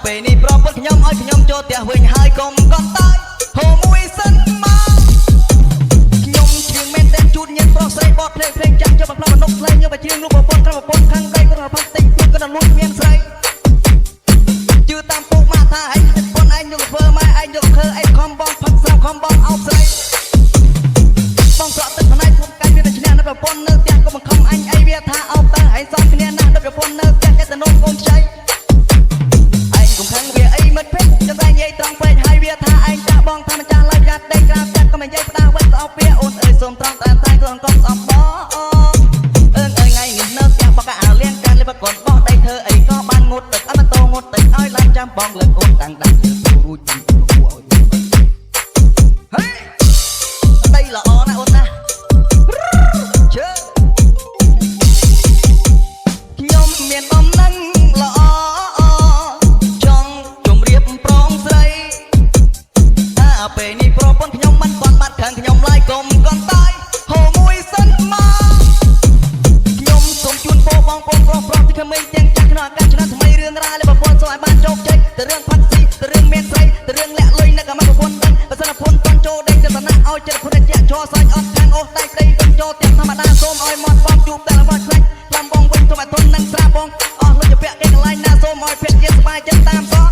ពេលនេះប្រពន្ធខ្ញុំឲ្យខ្ញុំចូលផ្ទះវិញហើយកុំកន់តើយហូមួយសិនមកខ្ញុំជាងមែនតែជូតញ៉ាំប្រុសស្រីបត់ភ្លេងចាស់ចូលមកក្នុងមនុស្សស្លេងយកមកជាងលោកប្រពន្ធក្រៅប្រពន្ធខាងដៃគាត់ផាត់តិចទៀតគាត់លួចមានស្រីជឿតាមពុកម៉ាក់ថាឯងប្រពន្ធឯងយកធ្វើម៉ែឯងយកធ្វើឯងខំបងផាត់ស្រាវខំបងអោបស្រីបងស្រក់ទឹកផ្នែកធំកាយវាឈ្នះនៅប្រពន្ធនៅផ្ទះក៏បង្ខំអញអីវាថាអោបតើឯងសំគ្នាណាស់នៅប្រពន្ធនៅផ្ទះគេទៅនោះកូនខ្ចីវាអីមិត្តភក្តិចាំតែនិយាយត្រង់ពេកហើយវាថាឯងចាក់បងថាម្ចាស់ឡើយយ៉ាត់ដេកក្រាបចាត់ក៏មិននិយាយផ្ដាស់វិញស្អប់វាអូនអើយសូមត្រង់តែខ្លួនកុំស្អប់បងអើថ្ងៃនេះនៅផ្ទះបកអាលៀងការលេបកូនបោះដៃធ្វើអីក៏បានងត់ទឹកអត់តោងត់ទឹកឲ្យឡើងចាំបងលើកអូនតាំងដាក់រួចពីគួរឲ្យហេដៃល្អណាស់អូនណាជើខ្ញុំមានបំណងល្អពេលនេះប្រពន្ធខ្ញុំមិនគាត់បាត់ខាងខ្ញុំឡើយកុំកន់តើយហូមួយសិនមកខ្ញុំសូមជូនពរបងប្អូនប្រុសទីក្មេងទាំងចាស់ក្នុងឱកាសឆ្នាំថ្មីរឿងរ៉ាវលេបប្រពន្ធសូមឲ្យបានជោគជ័យទៅរឿងផាត់ស៊ីទៅរឿងមានស្រីទៅរឿងលាក់លុយនៅកម្មប្រពន្ធដឹងបើសិនប្រពន្ធគាត់ចូលដេកទៅឋានៈឲ្យចិត្តខ្លួនជាជ័រសាច់អត់ខាងអូសដៃដីទៅចូលទាំងធម្មតាសូមឲ្យមាត់បងជួបតែរបស់ខ្លាច់ខ្លាំបងវិញសូមឲ្យទុននឹងស្រាបងអស់លុយជាពាក់គេកន្លែងណាសូមឲ្យភក្តិសប្បាយចិត្តតាមសោះ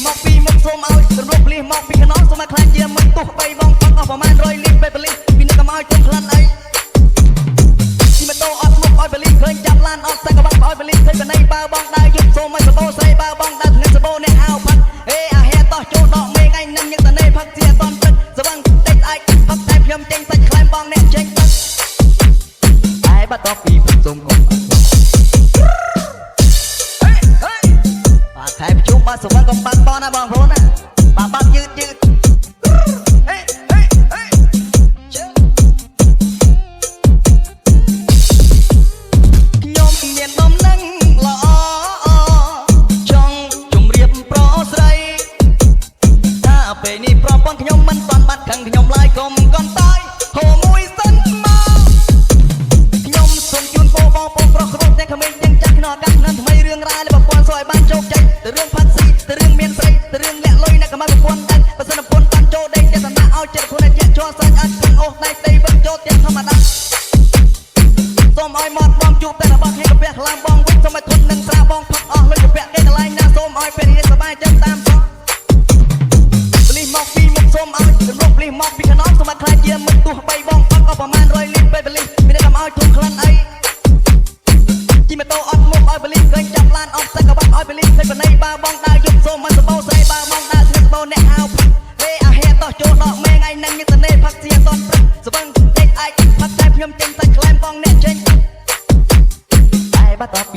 មកពីមុខសូមឲ្យរំលោភលីមកពីខ្នងសូមឲ្យខ្លាចជាមិនទោះបីបងផឹកអស់ប្រមាណ100លីពេលបលីពីនឹកកុំឲ្យទុំក្លិនអីទីម៉ូតូអត់មុខឲ្យបលីឃើញចាប់ឡានអត់តែក្បាច់ឲ្យបលីឃើញបណៃបើបងដើរយប់សូមឲ្យសបោស្រីបើបងដើរនឹងសបោអ្នកហៅផាត់អេអាហែតោះចូលដកមេងឯងនឹងញឹកតនេផឹកជាអត់ទឹកសវឹងតិចអាចផឹកតែខ្ញុំចេញសាច់ខ្លែមបងអ្នកចេញទឹកតែបាត់តពីសូមកុំខែប្រជុំបាទសវណ្ណកំបាត់បនណាបងប្អូនណាបាត់យឺតហេខ្ញុំមានបំណងល្អចង់ជម្រាបប្រុសស្រីថាពេលនេះប្រពន្ធខ្ញុំមិនបានបាត់ខាងខ្ញុំឡើយកុំកន់តើយហូមួយសិនមកខ្ញុំសូមជូនពរបងប្អូនប្រុសគ្រប់ទាំងក្មេងទាំងចាស់ក្នុងឱកាសឆ្នាំថ្មីរឿងរ៉ាវលេបប្រពន្ធសូមឲ្យបានជោគជ័យទៅរឿងផាត់ស៊ីទៅរឿងមានស្រីទៅរឿងលាក់លុយនៅកម្មប្រពន្ធដឹងបើសិនប្រពន្ធបានចូលដេកចេះតែឲ្យចិត្តខ្លួនជាជ័រសាច់អត់ខាងអូសដៃដីវិញចូលទាំងធម្មតាសូមឲ្យមាត់បងជួបតែរបស់គ្នាកាពះខ្លាំបងវិញសូមឲ្យធន់នឹងស្រាបងផឹកអស់លុយកាពះគេកន្លែងណាសូមឲ្យពេលរៀនសប្បាយចិត្តតាមសោះបលីមកពីមុខសូមឲ្យរំលោភបលីមកពីខ្នងសូមឲ្យខ្លាចជាមិនទោះបីបងផឹកអស់ប្រមាណ100លីពេលបលីមានតែកុំឲ្យធន់ក្លិនអីជីម៉ូតូអត់មុខឲ្យបលីឃើញចាប់ឡានអត់តែក្បាច់ឲ្យបលីឃើញបណៃបើបងដើរយប់សូមឲ្យសបោស្រីបើបងដើរធ្វើសបោអ្នកហៅផាត់ហេអាហែតោះចូលដកមេងឯងនឹងញឹកតនេផឹកជាអត់ព្រឹកសវឹងដេកអាចផាត់តែខ្ញុំចេញសាច់ខ្លែមបងអ្នកចេញតែបាត់ត